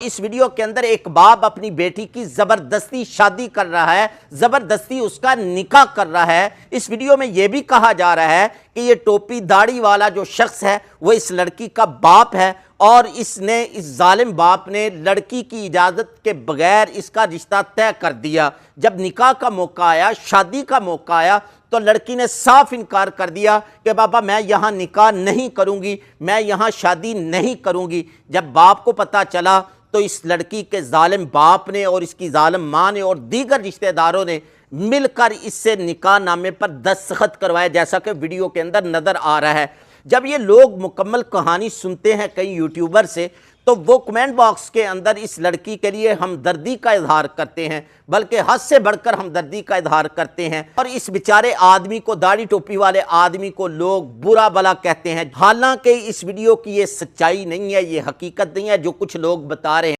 اس video کے اندر ایک باپ اپنی بیٹی کی زبردستی شادی کر رہا ہے، زبردستی اس کا نکاح کر رہا ہے۔ اس ویڈیو میں یہ بھی کہا جا رہا ہے کہ یہ ٹوپی داڑھی والا جو شخص ہے وہ اس لڑکی کا باپ ہے اور اس ظالم باپ نے لڑکی کی اجازت کے بغیر اس کا رشتہ طے کر دیا۔ جب نکاح کا موقع آیا، شادی کا موقع آیا تو لڑکی نے صاف انکار کر دیا کہ بابا میں یہاں نکاح نہیں کروں گی، میں یہاں شادی نہیں کروں گی۔ جب باپ کو پتہ چلا تو اس لڑکی کے ظالم باپ نے اور اس کی ظالم ماں نے اور دیگر رشتہ داروں نے مل کر اس سے نکاح نامے پر دستخط کروائے، جیسا کہ ویڈیو کے اندر نظر آ رہا ہے۔ جب یہ لوگ مکمل کہانی سنتے ہیں کئی یوٹیوبر سے تو وہ کمنٹ باکس کے اندر اس لڑکی کے لیے ہمدردی کا اظہار کرتے ہیں، بلکہ حد سے بڑھ کر ہمدردی کا اظہار کرتے ہیں، اور اس بیچارے آدمی کو، داڑھی ٹوپی والے آدمی کو لوگ برا بلا کہتے ہیں۔ حالانکہ اس ویڈیو کی یہ سچائی نہیں ہے، یہ حقیقت نہیں ہے جو کچھ لوگ بتا رہے ہیں۔